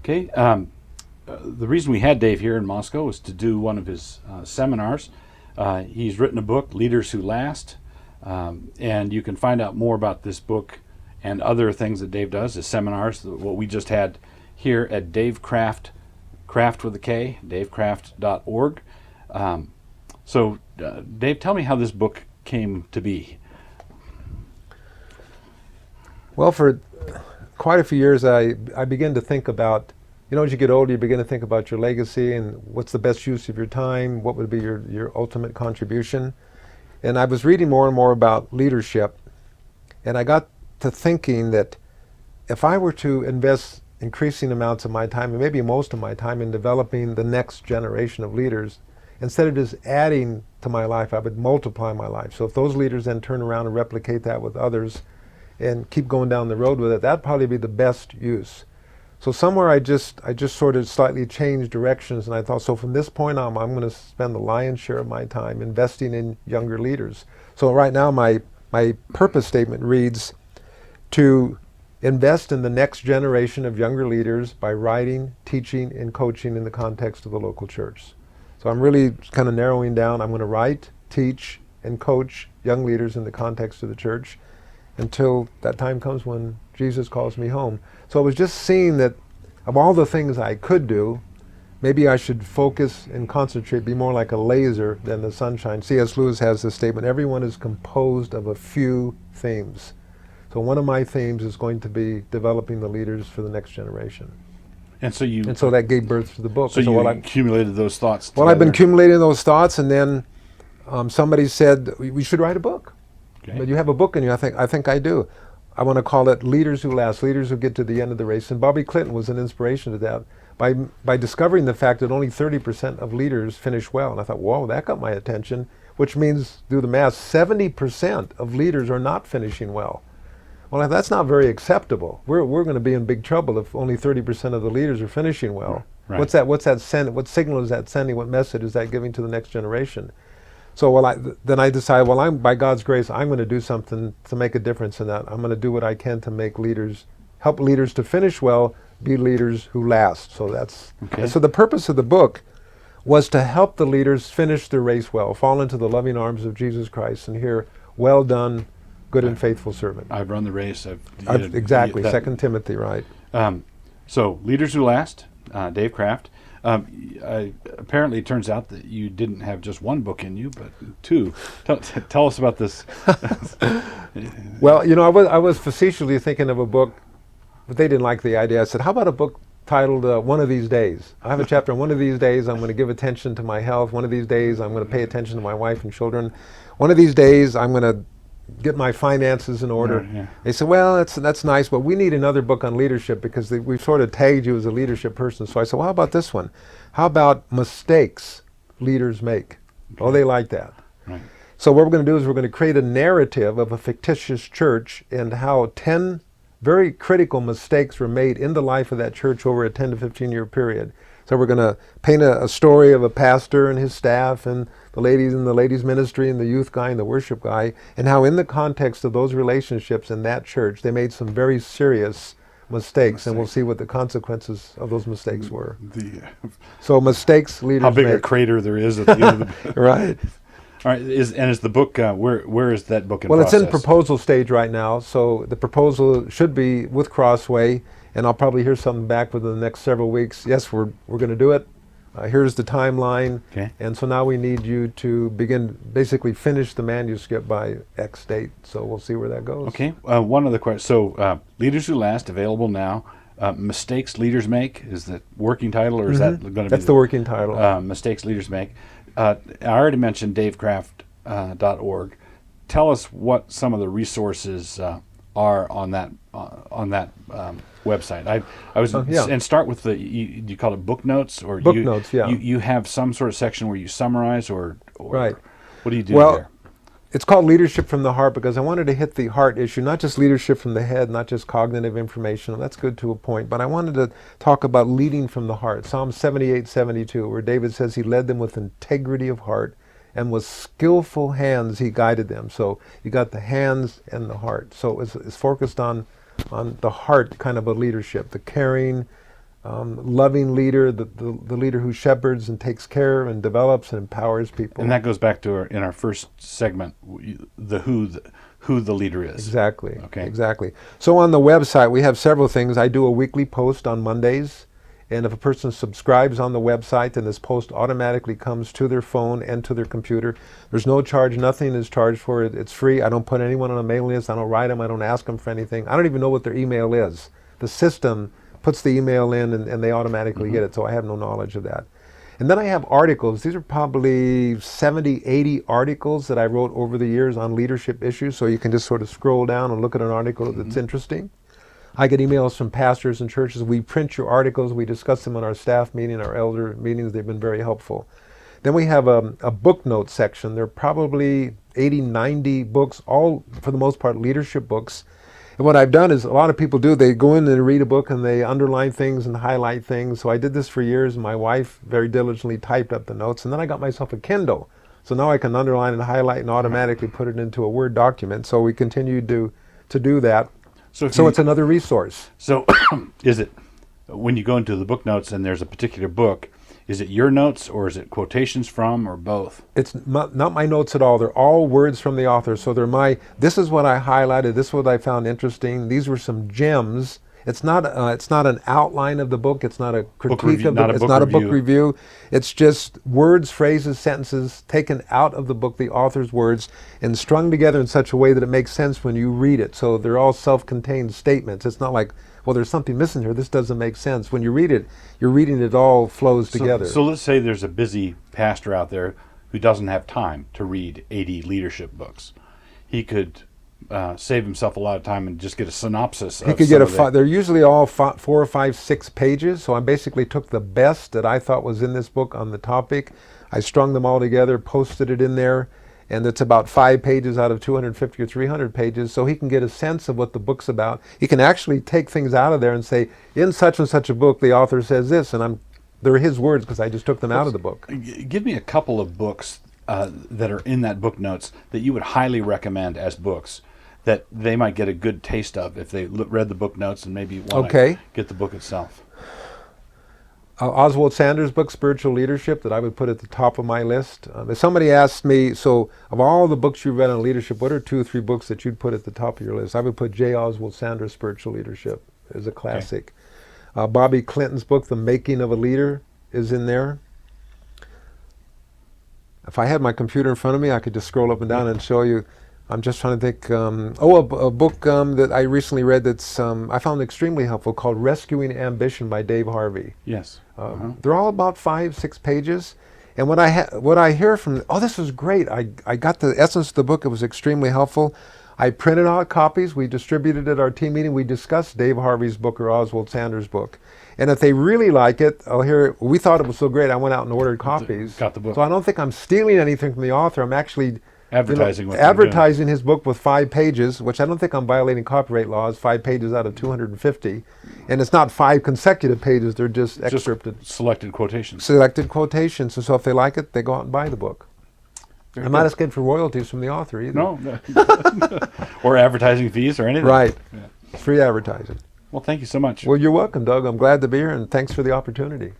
Okay. The reason we had Dave here in Moscow was to do one of his seminars. He's written a book, Leaders Who Last, and you can find out more about this book and other things that Dave does, his seminars, what we just had here at Dave Kraft, Kraft with a K, davekraft.org. Dave, tell me how this book came to be. Well, for quite a few years, I began to think about, as you get older, you begin to think about your legacy and what's the best use of your time, what would be your ultimate contribution. And I was reading more and more about leadership, and I got to thinking that if I were to invest increasing amounts of my time, and maybe most of my time, in developing the next generation of leaders, instead of just adding to my life, I would multiply my life. So if those leaders then turn around and replicate that with others and keep going down the road with it, that'd probably be the best use. So somewhere I just sort of slightly changed directions, and I thought, so from this point on, I'm going to spend the lion's share of my time investing in younger leaders. So right now my purpose statement reads, to invest in the next generation of younger leaders by writing, teaching, and coaching in the context of the local church. So I'm really kind of narrowing down. I'm going to write, teach, and coach young leaders in the context of the church until that time comes when Jesus calls me home. So I was just seeing that of all the things I could do, maybe I should focus and concentrate, be more like a laser than the sunshine. C.S. Lewis has this statement, everyone is composed of a few themes. So one of my themes is going to be developing the leaders for the next generation. And so that gave birth to the book. So you accumulated those thoughts together. Well, I've been accumulating those thoughts, and then somebody said, we should write a book. Okay. But you have a book in you. I think I do. I want to call it Leaders Who Last, Leaders Who Get to the End of the Race. And Bobby Clinton was an inspiration to that by discovering the fact that only 30% of leaders finish well. And I thought, whoa, that got my attention, which means, do the math, 70% of leaders are not finishing well. Well, that's not very acceptable. We're going to be in big trouble if only 30% of the leaders are finishing well. Right. What's that send? What signal is that sending? What message is that giving to the next generation? So then I decided, by God's grace, I'm going to do something to make a difference in that. I'm going to do what I can to make help leaders to finish well, be leaders who last. So so the purpose of the book was to help the leaders finish their race well, fall into the loving arms of Jesus Christ, and hear, well done, good and faithful servant. I've run the race. Exactly, 2 Timothy, right. So Leaders Who Last, Dave Kraft. Apparently, it turns out that you didn't have just one book in you, but two. Tell us about this. Well, I was facetiously thinking of a book, but they didn't like the idea. I said, how about a book titled One of These Days? I have a chapter on one of these days I'm going to give attention to my health. One of these days I'm going to pay attention to my wife and children. One of these days I'm going to get my finances in order. Yeah. They said, well, that's nice, but we need another book on leadership because we've sort of tagged you as a leadership person. So I said, well, how about this one? How about mistakes leaders make? Okay. Oh, they like that. Right. So what we're going to do is we're going to create a narrative of a fictitious church and how 10 very critical mistakes were made in the life of that church over a 10 to 15 year period. So we're going to paint a story of a pastor and his staff and the ladies in the ladies ministry and the youth guy and the worship guy, and how in the context of those relationships in that church, they made some very serious mistakes, and we'll see what the consequences of those mistakes were. So mistakes leaders make. How big a crater there is at the end of the Right. All right, is the book, where is that book in process? Well, it's in proposal stage right now, so the proposal should be with Crossway, and I'll probably hear something back within the next several weeks. Yes, we're going to do it. Here's the timeline. Okay. And so now we need you to basically finish the manuscript by X date. So we'll see where that goes. Okay. One other question. So Leaders Who Last, available now. Mistakes Leaders Make is the working title, or is that going to be? That's the working title. Mistakes Leaders Make. I already mentioned davekraft.org. Tell us what some of the resources are on that website. I was and start with you call it book notes, or book notes. Yeah. You have some sort of section where you summarize, or right. What do you do there? It's called Leadership from the Heart because I wanted to hit the heart issue, not just leadership from the head, not just cognitive information. That's good to a point, but I wanted to talk about leading from the heart. Psalm 78:72, where David says he led them with integrity of heart, and with skillful hands he guided them. So you got the hands and the heart. So it's focused on the heart kind of a leadership, the caring, loving leader, the leader who shepherds and takes care and develops and empowers people. And that goes back to in our first segment, who the leader is. Exactly. Okay. Exactly. So on the website, we have several things. I do a weekly post on Mondays. And if a person subscribes on the website, then this post automatically comes to their phone and to their computer. There's no charge. Nothing is charged for it. It's free. I don't put anyone on a mailing list. I don't write them. I don't ask them for anything. I don't even know what their email is. The system puts the email in and they automatically get it. So I have no knowledge of that. And then I have articles. These are probably 70, 80 articles that I wrote over the years on leadership issues. So you can just sort of scroll down and look at an article that's interesting. I get emails from pastors and churches. We print your articles. We discuss them in our staff meeting, our elder meetings. They've been very helpful. Then we have a book note section. There are probably 80, 90 books, all for the most part leadership books. And what I've done is a lot of people do, they go in and read a book and they underline things and highlight things. So I did this for years, and my wife very diligently typed up the notes. And then I got myself a Kindle. So now I can underline and highlight and automatically put it into a Word document. So we continue to do that. So it's another resource. So is it, when you go into the book notes and there's a particular book, is it your notes or is it quotations from, or both? It's not my notes at all. They're all words from the author. So they're this is what I highlighted, this is what I found interesting, these were some gems. It's not an outline of the book, it's not a critique of the book, it's not a book review. It's just words, phrases, sentences taken out of the book, the author's words, and strung together in such a way that it makes sense when you read it. So they're all self-contained statements. It's not like, well, there's something missing here, this doesn't make sense. When you read it, you're reading it all flows together. So let's say there's a busy pastor out there who doesn't have time to read 80 leadership books. He could save himself a lot of time and just get a synopsis. He could get they're usually all 4 or 5, 6 pages. So I basically took the best that I thought was in this book on the topic. I strung them all together, posted it in there, and it's about 5 pages out of 250 or 300 pages. So he can get a sense of what the book's about. He can actually take things out of there and say, in such and such a book, the author says this, and they're his words because I just took them out of the book. Give me a couple of books that are in that book notes that you would highly recommend as books that they might get a good taste of if they read the book notes and maybe want to get the book itself. Oswald Sanders' book, Spiritual Leadership, that I would put at the top of my list. If somebody asked me, so of all the books you've read on leadership, what are 2 or 3 books that you'd put at the top of your list? I would put J. Oswald Sanders' Spiritual Leadership as a classic. Bobby Clinton's book, The Making of a Leader, is in there. If I had my computer in front of me, I could just scroll up and down and show you. I'm just trying to think. A book that I recently read that's I found extremely helpful called Rescuing Ambition by Dave Harvey. Yes. They're all about 5, 6 pages. And what I hear from, this was great. I got the essence of the book. It was extremely helpful. I printed out copies. We distributed at our team meeting. We discussed Dave Harvey's book or Oswald Sanders' book. And if they really like it, we thought it was so great, I went out and ordered copies. Got the book. So I don't think I'm stealing anything from the author. I'm actually advertising his book with 5 pages, which I don't think I'm violating copyright laws, 5 pages out of 250. And it's not 5 consecutive pages, they're just excerpted. Selected quotations. Selected quotations. And so if they like it, they go out and buy the book. I'm not asking for royalties from the author either. No. Or advertising fees or anything. Right. Yeah. Free advertising. Well, thank you so much. Well, you're welcome, Doug. I'm glad to be here, and thanks for the opportunity.